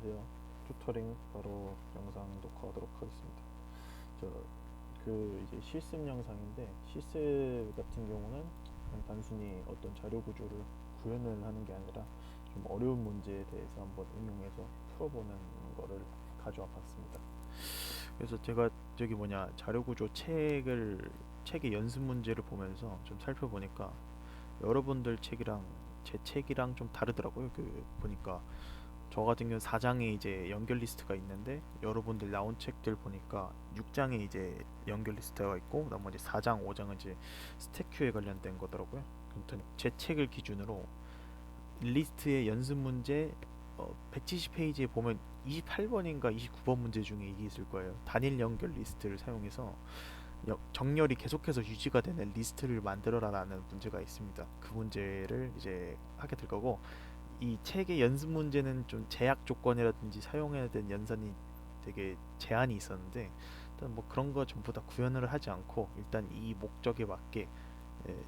안녕하세요. 튜터링 바로 영상 녹화하도록 하겠습니다. 저 이제 실습 영상인데, 실습 같은 경우는 그냥 단순히 어떤 자료 구조를 구현을 하는 게 아니라 좀 어려운 문제에 대해서 한번 응용해서 풀어보는 거를 가져와 봤습니다. 그래서 제가 자료 구조 책의 연습 문제를 보면서 좀 살펴보니까 여러분들 책이랑 제 책이랑 좀 다르더라고요. 보니까 저 같은 경우는 4장에 이제 연결 리스트가 있는데, 여러분들 나온 책들 보니까 6장에 이제 연결 리스트가 있고, 나머지 4장, 5장은 이제 스택 큐에 관련된 거더라고요. 아무튼 제 책을 기준으로 리스트의 연습 문제 170페이지에 보면 28번인가 29번 문제 중에 이게 있을 거예요. 단일 연결 리스트를 사용해서 정렬이 계속해서 유지가 되는 리스트를 만들어라라는 문제가 있습니다. 그 문제를 이제 하게 될 거고, 이 책의 연습 문제는 좀 제약 조건이라든지 사용해야 되는 연산이 되게 제한이 있었는데, 일단 뭐 그런 거 전부 다 구현을 하지 않고 일단 이 목적에 맞게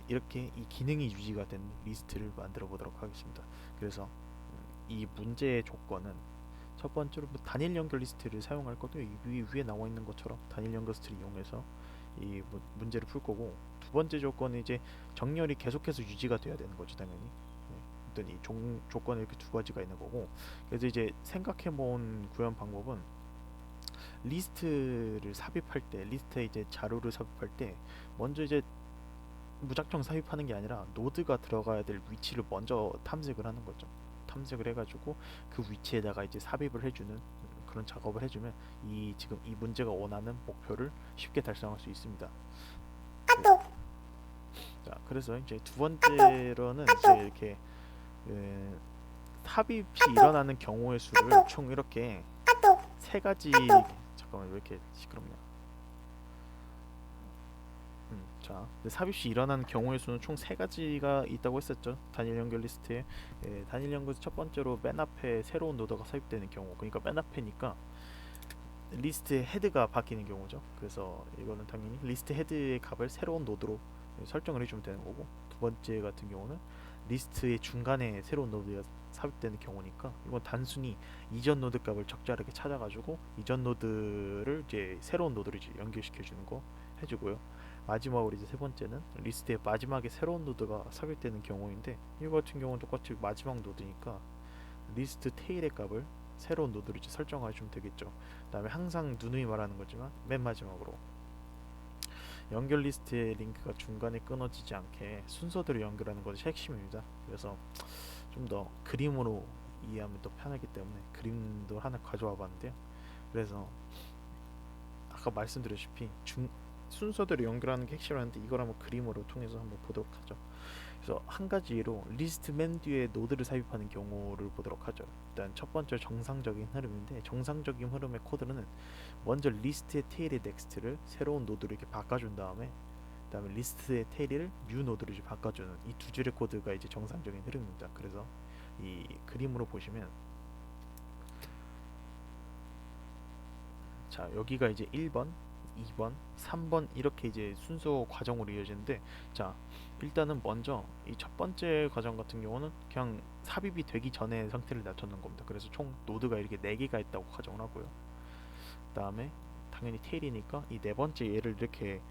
이렇게 이 기능이 유지가 된 리스트를 만들어 보도록 하겠습니다. 그래서 이 문제의 조건은 첫 번째로 뭐 단일 연결 리스트를 사용할 거고요. 이 위에 나와 있는 것처럼 단일 연결 리스트를 이용해서 이 문제를 풀 거고, 두 번째 조건은 이제 정렬이 계속해서 유지가 돼야 되는 거죠, 당연히. 일단 이 조건이 이렇게 두 가지가 있는 거고, 그래서 이제 생각해 본 구현 방법은, 리스트를 삽입할 때, 리스트에 이제 자료를 삽입할 때 먼저 이제 무작정 삽입하는 게 아니라 노드가 들어가야 될 위치를 먼저 탐색을 하는 거죠. 탐색을 해가지고 그 위치에다가 이제 삽입을 해주는 그런 작업을 해주면 지금 이 문제가 원하는 목표를 쉽게 달성할 수 있습니다. 자, 그래서 이제 두 번째로는 이제 이렇게 그 삽입이 일어나는 경우의 수를 총 이렇게 세 가지. 잠깐만, 왜 이렇게 시끄럽냐? 자, 삽입이 일어나는 경우의 수는 총 세 가지가 있다고 했었죠. 단일 연결 리스트에. 단일 연결 첫 번째로 맨 앞에 새로운 노드가 삽입되는 경우, 그러니까 맨 앞에니까 리스트의 헤드가 바뀌는 경우죠. 그래서 이거는 당연히 리스트 헤드의 값을 새로운 노드로 설정을 해주면 되는 거고, 두 번째 같은 경우는 리스트의 중간에 새로운 노드가 삽입되는 경우니까 이건 단순히 이전 노드 값을 적절하게 찾아가지고 이전 노드를 이제 새로운 노드로 이제 연결시켜 주는 거 해주고요. 마지막으로 이제 세 번째는 리스트의 마지막에 새로운 노드가 삽입되는 경우인데, 이거 같은 경우는 똑같이 마지막 노드니까 리스트 테일의 값을 새로운 노드로 이제 설정해 주면 되겠죠. 그다음에 항상 누누이 말하는 거지만 맨 마지막으로 연결 리스트의 링크가 중간에 끊어지지 않게 순서대로 연결하는 것이 핵심입니다. 그래서 좀 더 그림으로 이해하면 더 편하기 때문에 그림도 하나 가져와 봤는데요. 그래서 아까 말씀드렸다시피 순서대로 연결하는 게 핵심이라는데, 이걸 한번 그림으로 통해서 한번 보도록 하죠. 그래서 한 가지 예로 리스트 맨 뒤에 노드를 삽입하는 경우를 보도록 하죠. 일단 첫 번째 정상적인 흐름인데, 정상적인 흐름의 코드는 먼저 리스트의 테일의 넥스트를 새로운 노드로 이렇게 바꿔준 다음에, 그다음에 리스트의 테일을 뉴 노드로 이제 바꿔주는 이 두 줄의 코드가 이제 정상적인 흐름입니다. 그래서 이 그림으로 보시면, 자, 여기가 이제 1번, 2번, 3번 이렇게 이제 순서 과정으로 이어지는데, 자, 일단은 먼저 이 첫 번째 과정 같은 경우는 그냥 삽입이 되기 전에 상태를 낮춰놓은 겁니다. 그래서 총 노드가 이렇게 4개가 있다고 가정을 하고요. 그 다음에 당연히 테일이니까 이 네 번째 얘를 이렇게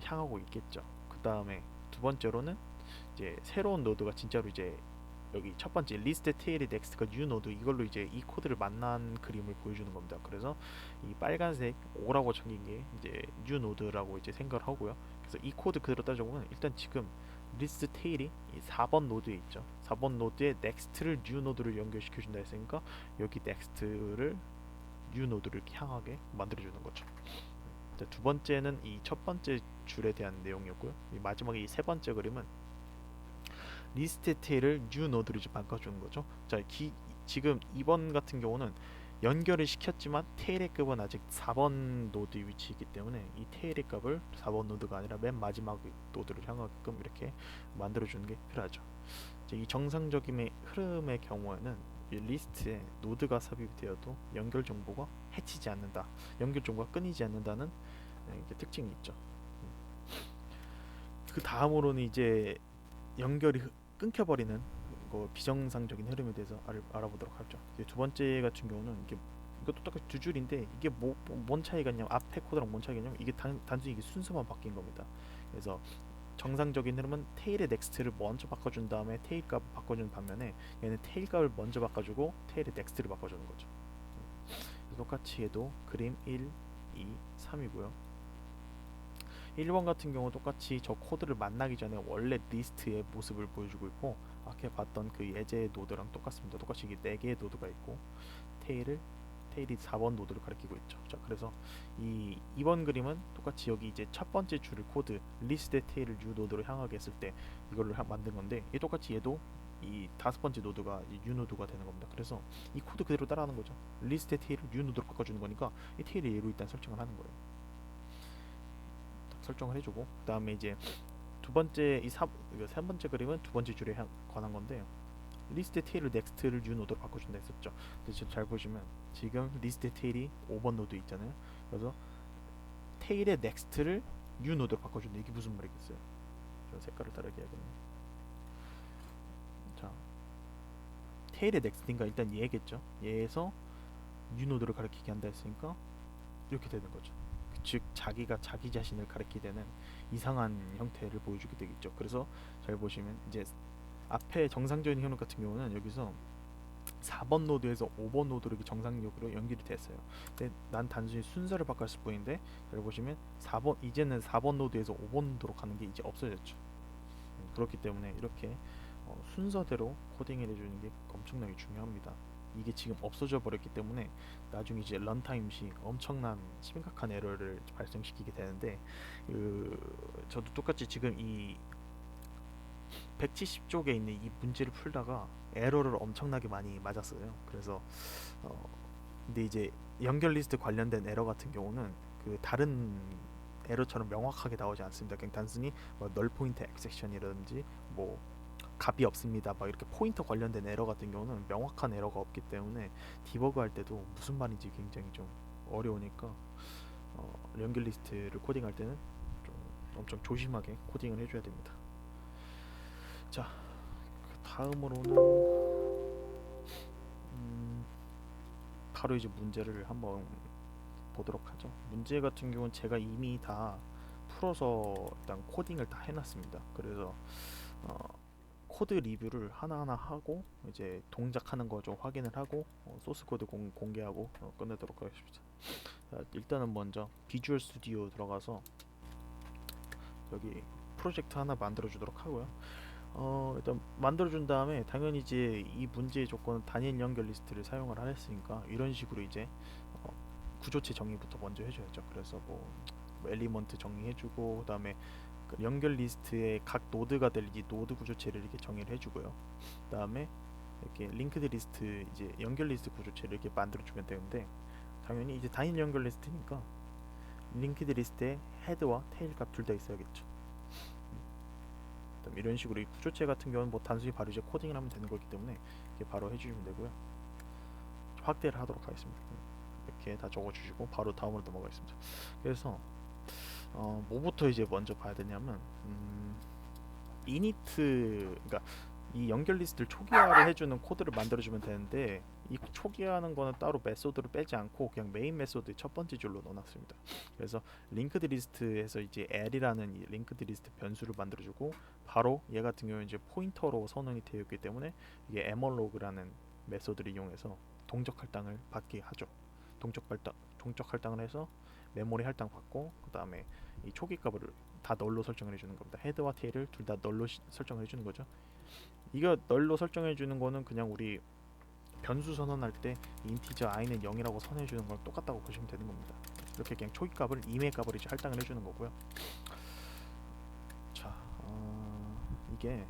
향하고 있겠죠. 그 다음에 두 번째로는 이제 새로운 노드가 진짜로 이제 여기 첫 번째 리스트 테일의 넥스트가 뉴 노드, 이걸로 이제 이 코드를 만난 그림을 보여주는 겁니다. 그래서 이 빨간색 O라고 적힌 게 이제 뉴 노드라고 이제 생각을 하고요. 그래서 이 코드 그대로 따져보면 일단 지금 리스트 테일이 이 4번 노드에 있죠. 4번 노드에 넥스트를 뉴 노드를 연결시켜 준다 했으니까 여기 넥스트를 뉴 노드를 이렇게 향하게 만들어 주는 거죠. 두 번째는 이 첫 번째 줄에 대한 내용이었고요. 이 마지막에 이 세 번째 그림은 리스트 테일을 뉴 노드로 이제 바꿔주는 거죠. 자, 지금 2번 같은 경우는 연결을 시켰지만 테일의 값은 아직 4번 노드 위치이기 때문에 이 테일의 값을 4번 노드가 아니라 맨 마지막 노드를 향하게끔 이렇게 만들어주는 게 필요하죠. 이 정상적인 흐름의 경우에는 이 리스트에 노드가 삽입되어도 연결 정보가 해치지 않는다, 연결 정보가 끊이지 않는다는 특징이 있죠. 그 다음으로는 이제 연결이 끊겨버리는 그 비정상적인 흐름에 대해서 알아보도록 하죠. 이제 두 번째 같은 경우는 이것도 똑같이 두 줄인데 이게 뭔 차이가 있냐면 앞에 코드랑 뭔 차이가 있냐면 이게 단순히 이게 순서만 바뀐 겁니다. 그래서 정상적인 흐름은 테일의 넥스트를 먼저 바꿔준 다음에 테일 값 바꿔주는 반면에 얘는 테일 값을 먼저 바꿔주고 테일의 넥스트를 바꿔주는 거죠. 그래서 똑같이 해도 그림 1, 2, 3이고요. 1번 같은 경우 똑같이 저 코드를 만나기 전에 원래 리스트의 모습을 보여주고 있고 아까 봤던 그 예제 노드랑 똑같습니다. 똑같이 이게 4개의 노드가 있고 테일이 4번 노드를 가리키고 있죠. 자, 그래서 이 2번 그림은 똑같이 여기 이제 첫 번째 줄을 코드 리스트 테일을 U 노드로 향하게 했을 때 이걸로 만든 건데 이 똑같이 얘도 이 다섯 번째 노드가 U 노드가 되는 겁니다. 그래서 이 코드 그대로 따라하는 거죠. 리스트 테일을 U 노드로 바꿔주는 거니까 이 테일을 얘로 일단 설정을 하는 거예요. 설정을 해주고 그 다음에 이제 세 번째 그림은 두 번째 줄에 관한 건데 리스트 테일을 넥스트를 U 노드로 바꿔준다 했었죠. 근데 지금 잘 보시면 지금 리스트 테일이 5번 노드 있잖아요. 그래서 테일의 넥스트를 U 노드로 바꿔준다. 이게 무슨 말이겠어요? 저 색깔을 다르게 해야겠네. 자, 테일의 넥스트인가 일단 얘겠죠. 얘에서 U 노드를 가리키게 한다 했으니까 이렇게 되는 거죠. 즉 자기가 자기 자신을 가리키게 되는 이상한 형태를 보여주게 되겠죠. 그래서 잘 보시면 이제 앞에 정상적인 현혹 같은 경우는 여기서 4번 노드에서 5번 노드로 이렇게 정상적으로 연결이 됐어요. 근데 난 단순히 순서를 바꿨을 뿐인데 잘 보시면 이제는 4번 노드에서 5번 노드로 가는 게 이제 없어졌죠. 그렇기 때문에 이렇게 순서대로 코딩을 해주는 게 엄청나게 중요합니다. 이게 지금 없어져 버렸기 때문에 나중에 이제 런타임 시 엄청난 심각한 에러를 발생시키게 되는데 저도 똑같이 지금 이 170쪽에 있는 이 문제를 풀다가 에러를 엄청나게 많이 맞았어요. 그래서 근데 이제 연결 리스트 관련된 에러 같은 경우는 그 다른 에러처럼 명확하게 나오지 않습니다. 그냥 단순히 널 포인트 엑섹션이라든지 뭐 값이 없습니다. 막 이렇게 포인터 관련된 에러 같은 경우는 명확한 에러가 없기 때문에 디버그 할 때도 무슨 말인지 굉장히 좀 어려우니까 연결 리스트를 코딩할 때는 좀 엄청 조심하게 코딩을 해줘야 됩니다. 자, 그 다음으로는 바로 이제 문제를 한번 보도록 하죠. 문제 같은 경우는 제가 이미 다 풀어서 일단 코딩을 다 해놨습니다. 그래서 코드 리뷰를 하나하나 하고 이제 동작하는 거 좀 확인을 하고 소스 코드 공개하고 끝내도록 하겠습니다. 자, 일단은 먼저 비주얼 스튜디오 들어가서 여기 프로젝트 하나 만들어 주도록 하고요. 일단 만들어준 다음에 당연히 이제 이 문제의 조건은 단일 연결 리스트를 사용을 하였으니까 이런 식으로 이제 구조체 정의부터 먼저 해줘야죠. 그래서 뭐 엘리먼트 정의해주고 그 다음에 연결 리스트의 각 노드가 될 이 노드 구조체를 이렇게 정의를 해주고요. 그 다음에 이렇게 링크드 리스트 이제 연결 리스트 구조체를 이렇게 만들어주면 되는데 당연히 이제 단일 연결 리스트니까 링크드 리스트에 헤드와 테일 값 둘 다 있어야겠죠. 이런 식으로 이 구조체 같은 경우는 뭐 단순히 바로 이제 코딩을 하면 되는 거기 때문에 이렇게 바로 해주시면 되고요. 확대를 하도록 하겠습니다. 이렇게 다 적어주시고 바로 다음으로 넘어가겠습니다. 그래서 뭐부터 이제 먼저 봐야 되냐면 이니트 그러니까 이 연결 리스트를 초기화를 해주는 코드를 만들어주면 되는데 이 초기화하는 거는 따로 메소드를 빼지 않고 그냥 메인 메소드 첫 번째 줄로 넣어놨습니다. 그래서 링크드 리스트에서 이제 L이라는 이 링크드 리스트 변수를 만들어주고 바로 얘 같은 경우는 이제 포인터로 선언이 되어 있기 때문에 이게 mallog라는 메소드를 이용해서 동적 할당을 받게 하죠. 동적 할당을 해서 메모리 할당 받고 그 다음에 이 초기 값을 다 널로 설정을 해주는 겁니다. 헤드와 테일을 둘 다 널로 설정을 해주는 거죠. 이거 널로 설정해 주는 거는 그냥 우리 변수 선언할 때 인티저 i는 0이라고 선언해 주는 거랑 똑같다고 보시면 되는 겁니다. 이렇게 그냥 초기 값을 이메일 값을 이제 할당을 해 주는 거고요. 자, 이게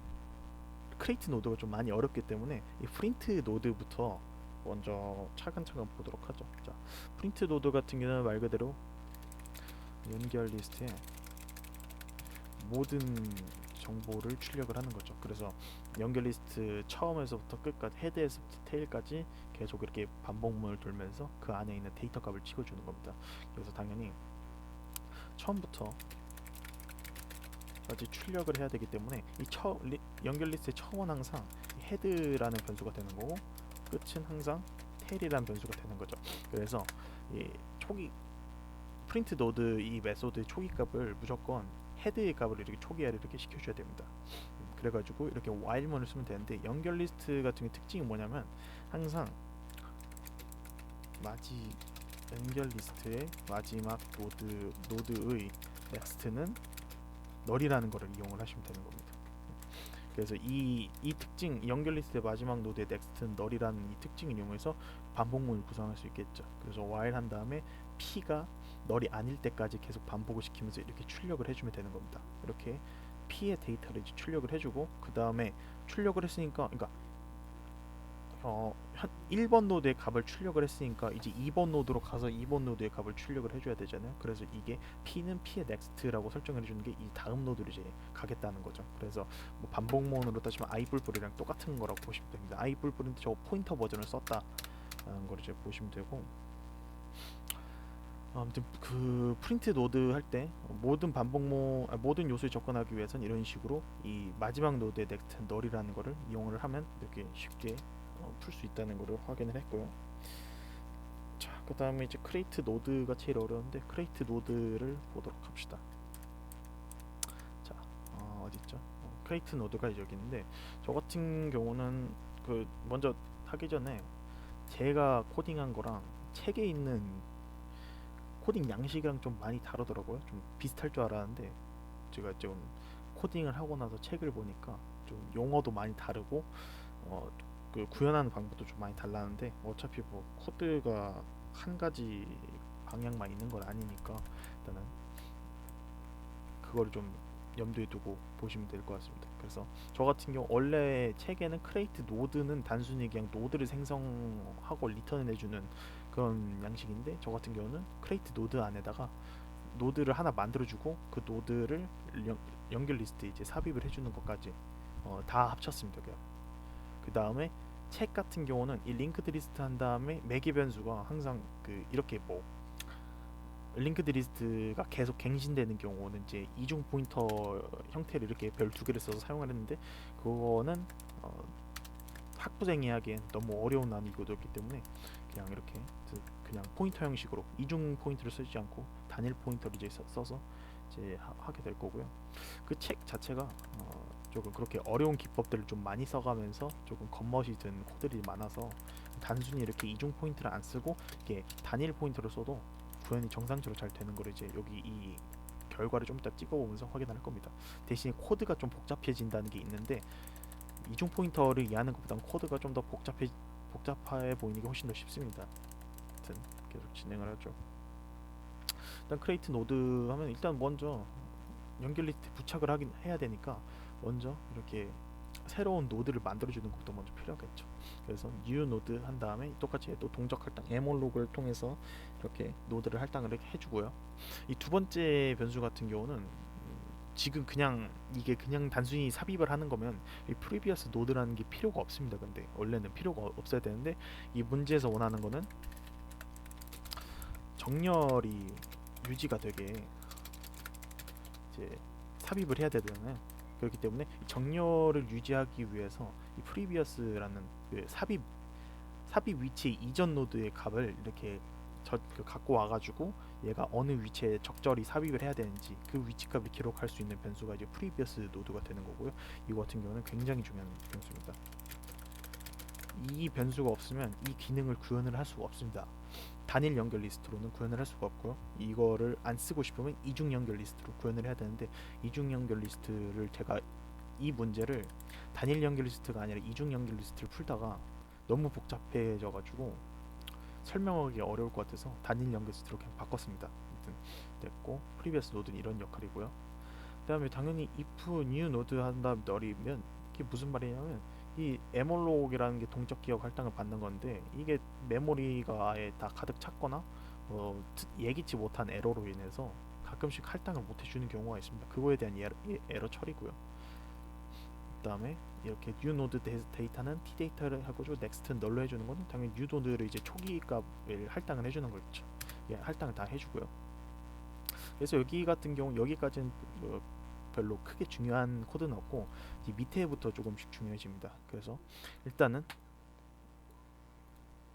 크리에이트 노드가 좀 많이 어렵기 때문에 이 프린트 노드부터 먼저 차근차근 보도록 하죠. 자, 프린트 노드 같은 경우는 말 그대로 연결 리스트에 모든 정보를 출력을 하는 거죠. 그래서 연결 리스트 처음에서부터 끝까지 헤드에서부터 테일까지 계속 이렇게 반복문을 돌면서 그 안에 있는 데이터 값을 찍어주는 겁니다. 그래서 당연히 처음부터 까지 출력을 해야 되기 때문에 이 연결 리스트의 처음은 항상 헤드라는 변수가 되는 거고 끝은 항상 테일이라는 변수가 되는 거죠. 그래서 이 초기 프린트 노드 이 메소드의 초기 값을 무조건 헤드의 값을 이렇게 초기화를 이렇게 시켜줘야 됩니다. 그래가지고 이렇게 while문을 쓰면 되는데 연결 리스트 같은 게 특징이 뭐냐면 항상 연결 리스트의 마지막 노드의 넥스트는 널이라는 거를 이용을 하시면 되는 겁니다. 그래서 이 특징 연결 리스트의 마지막 노드의 넥스트는 널이라는 이 특징을 이용해서 반복문을 구성할 수 있겠죠. 그래서 while 한 다음에 p가 널이 아닐 때까지 계속 반복을 시키면서 이렇게 출력을 해주면 되는 겁니다. 이렇게 p의 데이터를 이제 출력을 해주고 그 다음에 출력을 했으니까 그러니까 1번 노드의 값을 출력을 했으니까 이제 2번 노드로 가서 2번 노드의 값을 출력을 해줘야 되잖아요. 그래서 이게 p는 p의 next라고 설정을 해주는 게 이 다음 노드로 이제 가겠다는 거죠. 그래서 뭐 반복문으로 따지면 i뿔뿔이랑 똑같은 거라고 보시면 됩니다. i뿔뿔인데 저 포인터 버전을 썼다라는 걸 이제 보시면 되고, 아무튼 그 프린트 노드 할 때 모든 요소에 접근하기 위해서는 이런 식으로 이 마지막 노드의 넥스트 널이라는 거를 이용을 하면 이렇게 쉽게 풀 수 있다는 거를 확인을 했고요. 자, 그 다음에 이제 크레이트 노드가 제일 어려운데 크레이트 노드를 보도록 합시다. 자, 어디 있죠? 크레이트 노드가 여기 있는데 저 같은 경우는 그 먼저 하기 전에 제가 코딩한 거랑 책에 있는 코딩 양식이랑 좀 많이 다르더라고요. 좀 비슷할 줄 알았는데 제가 좀 코딩을 하고 나서 책을 보니까 좀 용어도 많이 다르고 그 구현하는 방법도 좀 많이 달라는데 어차피 뭐 코드가 한 가지 방향만 있는 건 아니니까 일단은 그거를 좀 염두에 두고 보시면 될 것 같습니다. 그래서 저 같은 경우 원래 책에는 크레이트 노드는 단순히 그냥 노드를 생성하고 리턴을 해주는 그런 양식인데 저 같은 경우는 크레이트 노드 안에다가 노드를 하나 만들어주고 그 노드를 연결 리스트에 이제 삽입을 해주는 것까지 다 합쳤습니다. 그 다음에 책 같은 경우는 이 링크드 리스트 한 다음에 매개 변수가 항상 그 이렇게 뭐 링크드 리스트가 계속 갱신되는 경우는 이제 이중 포인터 형태를 이렇게 별 두 개를 써서 사용을 했는데 그거는 학부생이 하기엔 너무 어려운 난이도였기 때문에 그냥 이렇게 그냥 포인터 형식으로 이중 포인터를 쓰지 않고 단일 포인터를 이제 써서 이제 하게 될 거고요. 그 책 자체가 조금 그렇게 어려운 기법들을 좀 많이 써가면서 조금 겉멋이 든 코드들이 많아서 단순히 이렇게 이중 포인터를 안 쓰고 이게 단일 포인터를 써도 구현이 정상적으로 잘 되는 걸 이제 여기 이 결과를 좀 이따 찍어보면서 확인할 겁니다. 대신에 코드가 좀 복잡해진다는 게 있는데 이중 포인터를 이해하는 것보다는 코드가 좀 더 복잡해 보이는 게 훨씬 더 쉽습니다. 하여튼 계속 진행을 하죠. 일단 크레이트 노드 하면 일단 먼저 연결 리스트 부착을 해야 되니까 먼저 이렇게 새로운 노드를 만들어주는 것도 먼저 필요하겠죠. 그래서 new 노드 한 다음에 똑같이 또 동적 할당 에몰로그를 통해서 이렇게 노드를 할당을 해주고요. 이 두 번째 변수 같은 경우는 지금 그냥 이게 그냥 단순히 삽입을 하는 거면 이 previous 노드라는 게 필요가 없습니다. 근데 원래는 필요가 없어야 되는데 이 문제에서 원하는 거는 정렬이 유지가 되게 이제 삽입을 해야 되잖아요. 그렇기 때문에 정렬을 유지하기 위해서 이 previous라는 그 삽입 위치의 이전 노드의 값을 이렇게 갖고 와가지고 얘가 어느 위치에 적절히 삽입을 해야 되는지 그 위치 값을 기록할 수 있는 변수가 이제 previous 노드가 되는 거고요. 이거 같은 경우는 굉장히 중요한 변수입니다. 이 변수가 없으면 이 기능을 구현을 할 수가 없습니다. 단일 연결 리스트로는 구현을 할 수가 없고요. 이거를 안 쓰고 싶으면 이중 연결 리스트로 구현을 해야 되는데 이중 연결 리스트를 제가 이 문제를 단일 연결 리스트가 아니라 이중 연결 리스트를 풀다가 너무 복잡해져 가지고 설명하기 어려울 것 같아서 단일 연결 리스트로 그냥 바꿨습니다. 아무튼 됐고 previous 노드는 이런 역할이고요. 그 다음에 당연히 if new node 한 다음 널이면 이게 무슨 말이냐면 이 에몰록이라는 게 동적 기억 할당을 받는 건데 이게 메모리가 아예 다 가득 찼거나 예기치 못한 에러로 인해서 가끔씩 할당을 못 해주는 경우가 있습니다. 그거에 대한 에러 처리고요. 그 다음에 이렇게 new node 데이터는 t 데이터를 하고 next 널로 해주는 거는 당연히 new node를 이제 초기 값을 할당을 해주는 거겠죠. 예, 할당을 다 해주고요. 그래서 여기 같은 경우 여기까지는 별로 크게 중요한 코드는 없고 이 밑에부터 조금씩 중요해집니다. 그래서 일단은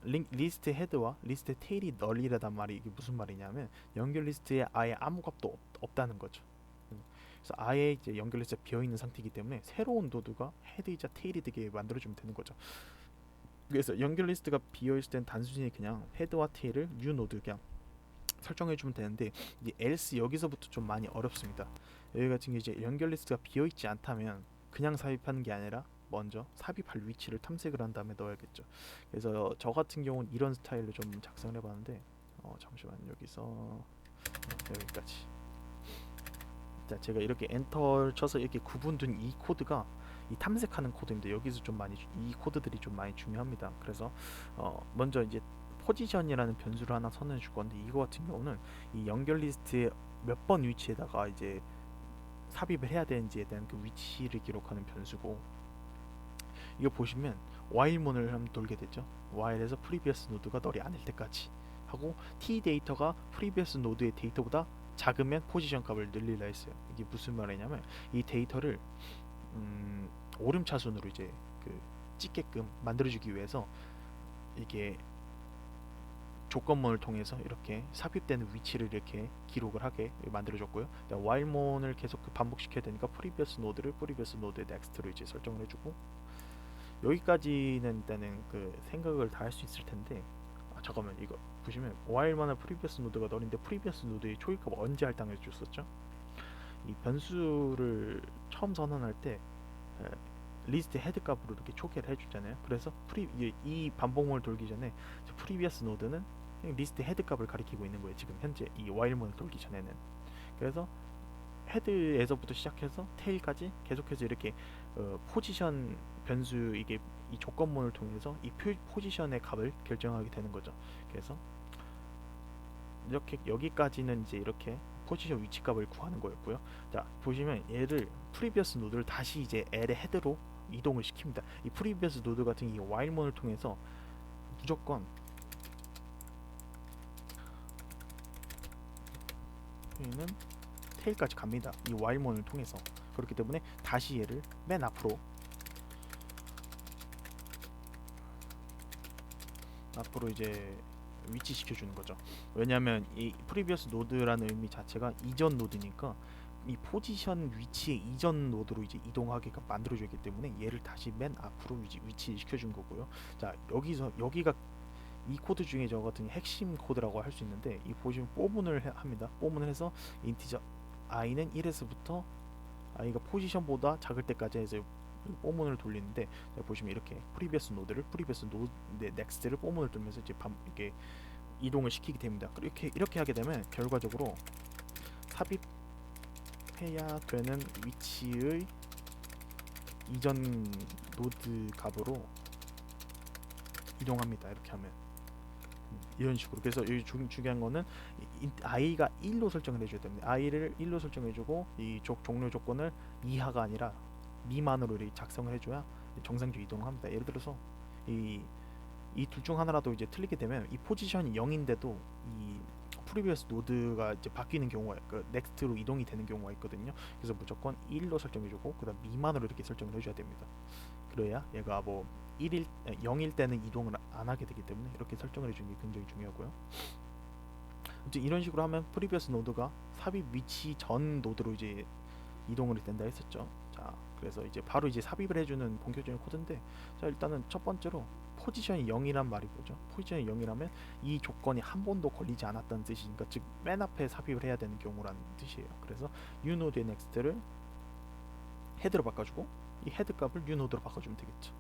리스트 헤드와 리스트 테일이 널이라단 말이 이게 무슨 말이냐면 연결 리스트에 아예 아무 값도 없다는 거죠. 그래서 아예 이제 연결 리스트가 비어 있는 상태이기 때문에 새로운 노드가 헤드이자 테일이 되게 만들어주면 되는 거죠. 그래서 연결 리스트가 비어 있을 땐 단순히 그냥 헤드와 테일을 뉴 노드 그냥 설정해주면 되는데 이 else 여기서부터 좀 많이 어렵습니다. 여기 같은 게 이제 연결 리스트가 비어 있지 않다면 그냥 삽입하는 게 아니라 먼저 삽입할 위치를 탐색을 한 다음에 넣어야겠죠. 그래서 저 같은 경우는 이런 스타일로 좀 작성을 해봤는데 잠시만 여기서 여기까지. 자, 제가 이렇게 엔터를 쳐서 이렇게 구분된 이 코드가 이 탐색하는 코드인데 여기서 좀 많이 이 코드들이 좀 많이 중요합니다. 그래서 먼저 이제 포지션이라는 변수를 하나 선언해 줄 건데 이거 같은 경우는 이 연결 리스트의 몇 번 위치에다가 이제 삽입을 해야 되는지에 대한 그 위치를 기록하는 변수고 이거 보시면 while문을 한번 돌게 되죠. while에서 previous 노드가 널이 아닐 때까지 하고 t 데이터가 previous 노드의 데이터보다 작으면 포지션 값을 늘리라 했어요. 이게 무슨 말이냐면 이 데이터를 오름차순으로 이제 그 찍게끔 만들어주기 위해서 이게 조건문을 통해서 이렇게 삽입되는 위치를 이렇게 기록을 하게 만들어줬고요. while문을 계속 반복시켜야 되니까 previous 노드를 previous 노드의 next로 이제 설정을 해주고 여기까지는 일단은 그 생각을 다 할 수 있을 텐데 잠깐만 이거 보시면 while만의 previous 노드가 널인데 previous 노드의 초기값 언제 할당해 줬었죠? 이 변수를 처음 선언할 때 리스트 헤드 값으로 이렇게 초기화를 해주잖아요. 그래서 이 반복문을 돌기 전에 previous 노드는 리스트 헤드 값을 가리키고 있는 거예요. 지금 현재 이 while문을 돌기 전에는. 그래서 헤드에서부터 시작해서 테일까지 계속해서 이렇게 포지션 변수 이게 이 조건문을 통해서 이 포지션의 값을 결정하게 되는 거죠. 그래서 이렇게 여기까지는 이제 이렇게 포지션 위치 값을 구하는 거였고요. 자 보시면 얘를 previous 노드를 다시 이제 L의 헤드로 이동을 시킵니다. 이 previous 노드 같은 이 while문을 통해서 무조건 얘는 테일까지 갑니다. 이 while문을 통해서. 그렇기 때문에 다시 얘를 맨 앞으로 이제 위치시켜 주는 거죠. 왜냐하면 이 previous 노드라는 의미 자체가 이전 노드니까 이 포지션 위치의 이전 노드로 이제 이동하게끔 만들어주기 때문에 얘를 다시 맨 앞으로 위치시켜 준 거고요. 자 여기가 이 코드 중에 저 같은 핵심 코드라고 할 수 있는데 이 보시면 뽀문을 합니다. 뽀문을 해서 인티저 i는 1에서부터 i가 포지션보다 작을 때까지 해서 뽀문을 돌리는데 보시면 이렇게 previous 노드를 previous 노드의 next를 뽀문을 돌면서 이제 이렇게 이동을 시키게 됩니다. 이렇게 하게 되면 결과적으로 삽입해야 되는 위치의 이전 노드 값으로 이동합니다. 이렇게 하면 이런 식으로. 그래서 여기 중요한 거는 i가 1로 설정을 해줘야 됩니다. i를 1로 설정해주고 이 종료 조건을 이하가 아니라 미만으로 이렇게 작성을 해줘야 정상적으로 이동을 합니다. 예를 들어서 이 둘 중 하나라도 이제 틀리게 되면 이 포지션이 0인데도 이 previous 노드가 이제 바뀌는 경우가 그 next로 이동이 되는 경우가 있거든요. 그래서 무조건 1로 설정해주고 그다음 미만으로 이렇게 설정을 해줘야 됩니다. 그래야 얘가 뭐 0일 때는 이동을 안 하게 되기 때문에 이렇게 설정을 해주는 게 굉장히 중요하고요. 이제 이런 식으로 하면 previous 노드가 삽입 위치 전 노드로 이제 이동을 된다 했었죠. 자, 그래서 이제 바로 이제 삽입을 해주는 본격적인 코드인데, 자 일단은 첫 번째로 포지션이 0이란 말이 뭐죠? 포지션이 0이라면 이 조건이 한 번도 걸리지 않았다는 뜻이니까 즉 맨 앞에 삽입을 해야 되는 경우라는 뜻이에요. 그래서 uNode의 next를 헤드로 바꿔주고 이 헤드 값을 uNode로 바꿔주면 되겠죠.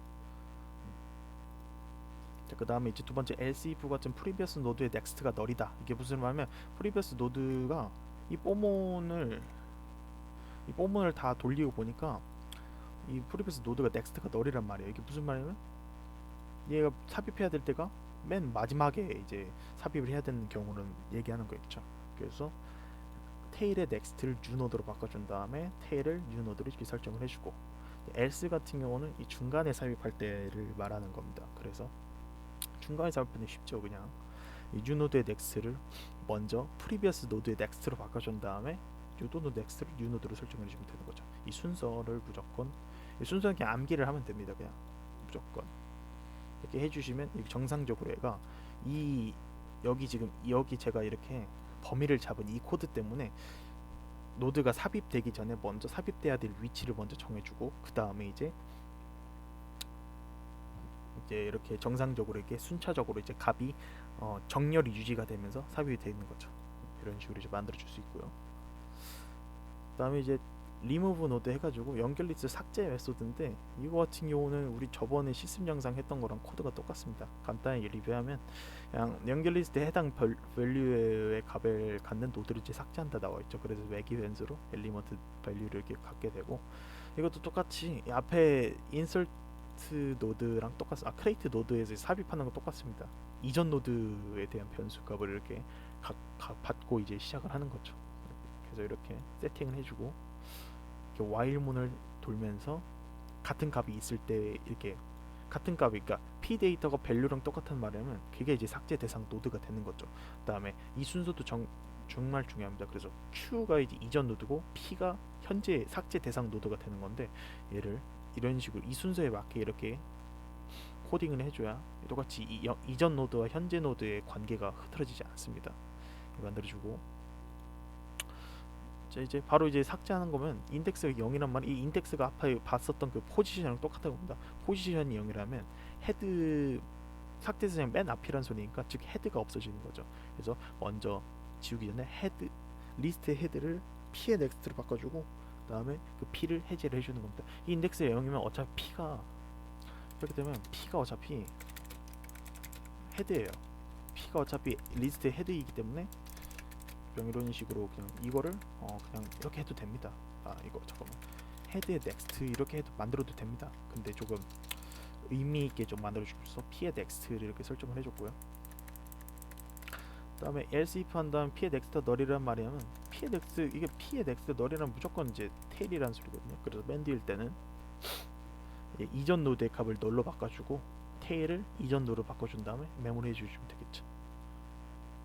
자, 그 다음에 이제 두 번째 else if 같은 previous 노드의 next가 널이다. 이게 무슨 말이냐면 previous 노드가 이 뽀문을 다 돌리고 보니까 이 previous 노드가 next가 널이란 말이에요. 이게 무슨 말이냐면 얘가 삽입해야 될 때가 맨 마지막에 이제 삽입을 해야 되는 경우는 얘기하는 거겠죠. 그래서 테일의 next를 uNode로 바꿔준 다음에 테일을 uNode로 이렇게 설정을 해주고 else 같은 경우는 이 중간에 삽입할 때를 말하는 겁니다. 그래서 중간에 삽입하는 쉽죠. 그냥 이 uNode의 next를 먼저 previous 노드의 next로 바꿔준 다음에 유도 노드 X를 뉴 노드로 설정해 주시면 되는 거죠. 이 순서를 무조건, 이 순서는 그냥 암기를 하면 됩니다. 그냥 무조건 이렇게 해주시면 정상적으로 얘가 이 여기 지금 여기 제가 이렇게 범위를 잡은 이 코드 때문에 노드가 삽입되기 전에 먼저 삽입돼야 될 위치를 먼저 정해주고 그 다음에 이제 이렇게 정상적으로 이렇게 순차적으로 이제 값이 정렬이 유지가 되면서 삽입이 되어 있는 거죠. 이런 식으로 이제 만들어 줄 수 있고요. 그다음에 이제 remove 노드 해가지고 연결 리스트 삭제 메소드인데, 이거 같은 경우는 우리 저번에 시스템 영상 했던 거랑 코드가 똑같습니다. 간단히 리뷰하면 그냥 연결 리스트에 해당 밸류의 값을 갖는 노드를 이제 삭제한다 나와 있죠. 그래서 매기변수로 엘리먼트 밸류를 이렇게 갖게 되고, 이것도 똑같이 앞에 인서트 노드랑 크레이트 노드에서 삽입하는 거 똑같습니다. 이전 노드에 대한 변수 값을 이렇게 받고 이제 시작을 하는 거죠. 그래서 이렇게 세팅을 해주고, 이렇게 while문을 돌면서 같은 값이 있을 때 이렇게 같은 값이, 그러니까 p 데이터가 밸류랑 똑같은 말이면 그게 이제 삭제 대상 노드가 되는 거죠. 그다음에 이 순서도 정말 중요합니다. 그래서 q가 이제 이전 노드고 p가 현재 삭제 대상 노드가 되는 건데, 얘를 이런 식으로 이 순서에 맞게 이렇게 코딩을 해줘야 똑같이 이전 노드와 현재 노드의 관계가 흐트러지지 않습니다. 만들어주고, 자 이제 바로 이제 삭제하는 거면 인덱스가 0이란 말이, 이 인덱스가 앞에 봤었던 그 포지션이랑 똑같은 겁니다. 포지션이 0이라면 헤드 삭제 대상 맨 앞이란 소리니까, 즉 헤드가 없어지는 거죠. 그래서 먼저 지우기 전에 헤드 리스트의 헤드를 p의 넥스트로 바꿔주고, 그 다음에 그 p를 해제를 해주는 겁니다. 이 인덱스가 0이면 어차피 p가, 이렇게 되면 p가 어차피 헤드예요. p가 어차피 리스트의 헤드이기 때문에 이런 식으로 그냥 이거를 그냥 이렇게 해도 됩니다. 이거 잠깐만, 헤드의 넥스트 이렇게 해도 만들어도 됩니다. 근데 조금 의미 있게 좀 만들어주면서 p의 넥스트를 이렇게 설정을 해줬고요. 그다음에 else if 한 다음 p의 넥스트 널이란 말이면, p의 넥스트, 이게 p의 넥스트 널이란 무조건 이제 테일이라는 소리거든요. 그래서 맨 뒤일 때는 이전 노드의 값을 널로 바꿔주고 테일을 이전 노드로 바꿔준 다음에 메모리 해주시면 되겠죠.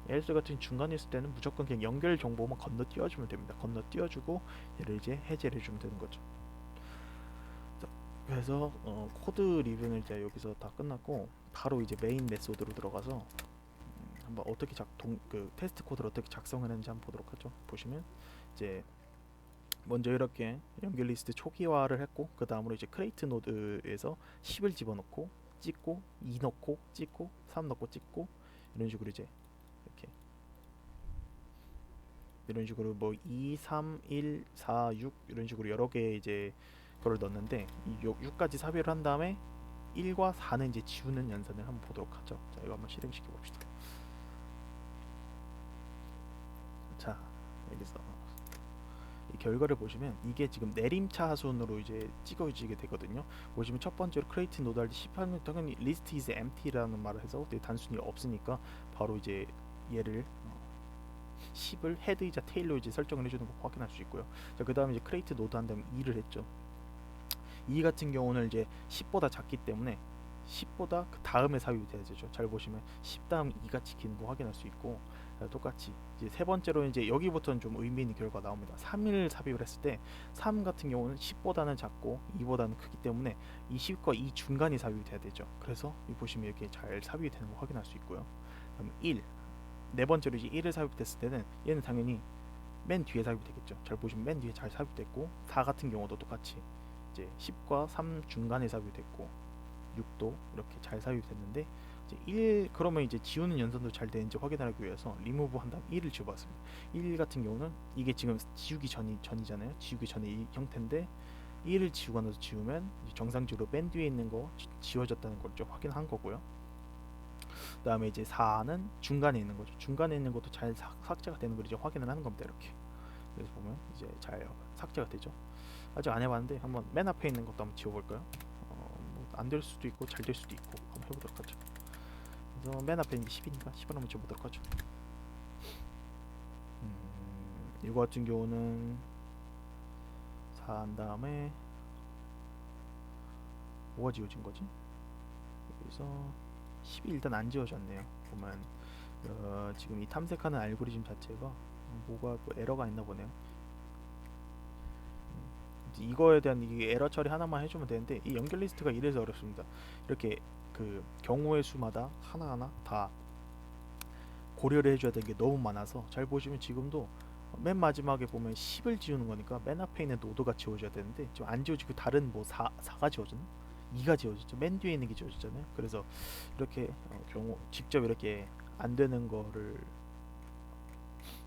else 같은 중간에 있을 때는 무조건 그냥 연결 정보만 건너뛰어주면 됩니다. 건너뛰어주고 얘를 이제 해제를 해주면 되는 거죠. 그래서 코드 리뷰는 이제 여기서 다 끝났고, 바로 이제 메인 메소드로 들어가서 한번 어떻게 그 테스트 코드를 어떻게 작성하는지 한번 보도록 하죠. 보시면 이제 먼저 이렇게 연결 리스트 초기화를 했고, 그 다음으로 이제 크레이트 노드에서 10을 집어넣고 찍고 2 넣고 찍고 3 넣고 찍고, 이런 식으로 이제 이런 식으로 뭐 2, 3, 1, 4, 6 이런 식으로 여러 개 이제 그걸 넣었는데, 이 6까지 삽입을 한 다음에 1과 4는 이제 지우는 연산을 한번 보도록 하죠. 자, 이거 한번 실행시켜 봅시다. 자, 여기서 이 결과를 보시면 이게 지금 내림차순으로 이제 찍어지게 되거든요. 보시면 첫 번째로 크레이트 노드 할 때 10하면 당연히 list is empty라는 말을 해서 단순히 없으니까 바로 이제 얘를 10을 헤드이자 테일로 이제 설정을 해주는 거 확인할 수 있고요. 자, 그 다음에 이제 크레이트 노드 한 다음에 2를 했죠. 2 같은 경우는 이제 10보다 작기 때문에 10보다 그 다음에 삽입이 돼야 되죠. 잘 보시면 10 다음 2가 찍히는 거 확인할 수 있고, 똑같이 이제 세 번째로 이제 여기부터는 좀 의미 있는 결과가 나옵니다. 3을 삽입을 했을 때 3 같은 경우는 10보다는 작고 2보다는 크기 때문에 이 10과 이 중간이 삽입이 돼야 되죠. 그래서 이 보시면 이렇게 잘 삽입이 되는 거 확인할 수 있고요. 그다음 1, 네 번째로 이제 1을 삽입됐을 때는 얘는 당연히 맨 뒤에 삽입이 되겠죠. 잘 보시면 맨 뒤에 잘 삽입됐고, 4 같은 경우도 똑같이 이제 10과 3 중간에 삽입이 됐고, 6도 이렇게 잘 삽입이 됐는데, 이제 1 그러면 이제 지우는 연산도 잘 되는지 확인하기 위해서 리무브 한 다음 1을 지워봤습니다. 1 같은 경우는 이게 지금 지우기 전이잖아요. 지우기 전에 이 형태인데 1을 지우고 나서 지우면 정상적으로 맨 뒤에 있는 거 지워졌다는 걸 좀 확인한 거고요. 그 다음에 이제 4는 중간에 있는 거죠. 중간에 있는 것도 잘 삭제가 되는 걸 이제 확인을 하는 겁니다. 이렇게. 그래서 보면 이제 잘 삭제가 되죠. 아직 안 해봤는데 한번 맨 앞에 있는 것도 한번 지워볼까요? 안 될 수도 있고 잘 될 수도 있고 한번 해보도록 하죠. 그래서 맨 앞에 있는 게 10이니까 10을 한번 지워보도록 하죠. 이거 같은 경우는 4 한 다음에 뭐가 지워진 거지? 여기서 10이 일단 안 지워졌네요. 보면 지금 이 탐색하는 알고리즘 자체가 뭐가 뭐 에러가 있나 보네요. 이제 이거에 대한 이 에러 처리 하나만 해주면 되는데 이 연결 리스트가 이래서 어렵습니다. 이렇게 그 경우의 수마다 하나하나 다 고려를 해줘야 되는 게 너무 많아서 잘 보시면 지금도 맨 마지막에 보면 10을 지우는 거니까 맨 앞에 있는 노드가 지워져야 되는데 지금 안 지워지고 다른 뭐 4가 지워졌나? 2가 지워졌죠. 맨 뒤에 있는 게 지워졌잖아요. 그래서 이렇게 경우 직접 이렇게 안 되는 거를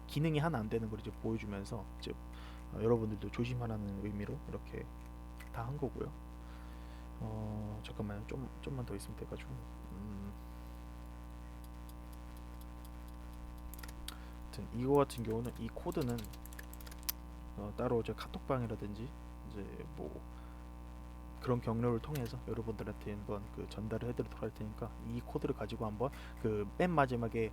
기능이 하나 안 되는 걸 이제 보여주면서 이제 여러분들도 조심하라는 의미로 이렇게 다 한 거고요. 잠깐만요. 좀만 더 있으면 돼가지고. 하여튼 이거 같은 경우는 이 코드는 따로 제 카톡방이라든지 이제 뭐 그런 경로를 통해서 여러분들한테 한번 그 전달을 해드리도록 할 테니까 이 코드를 가지고 한번 그 맨 마지막에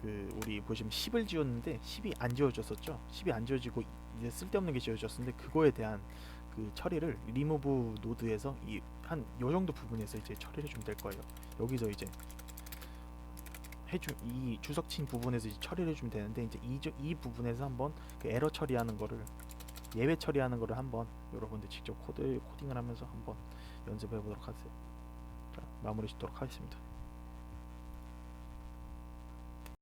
그 우리 보시면 10을 지웠는데 10이 안 지워졌었죠. 10이 안 지워지고 이제 쓸데없는 게 지워졌는데 그거에 대한 그 처리를 리무브 노드에서 이 한 요 정도 부분에서 이제 처리를 좀 될 거예요. 여기서 이제 이 주석친 부분에서 이제 처리를 해주면 되는데 이제 이 부분에서 한번 그 에러 처리하는 거를 예외 처리하는 거를 한번 여러분들 직접 코딩을 하면서 한번 연습해 보도록 하세요. 자, 마무리 짓도록 하겠습니다.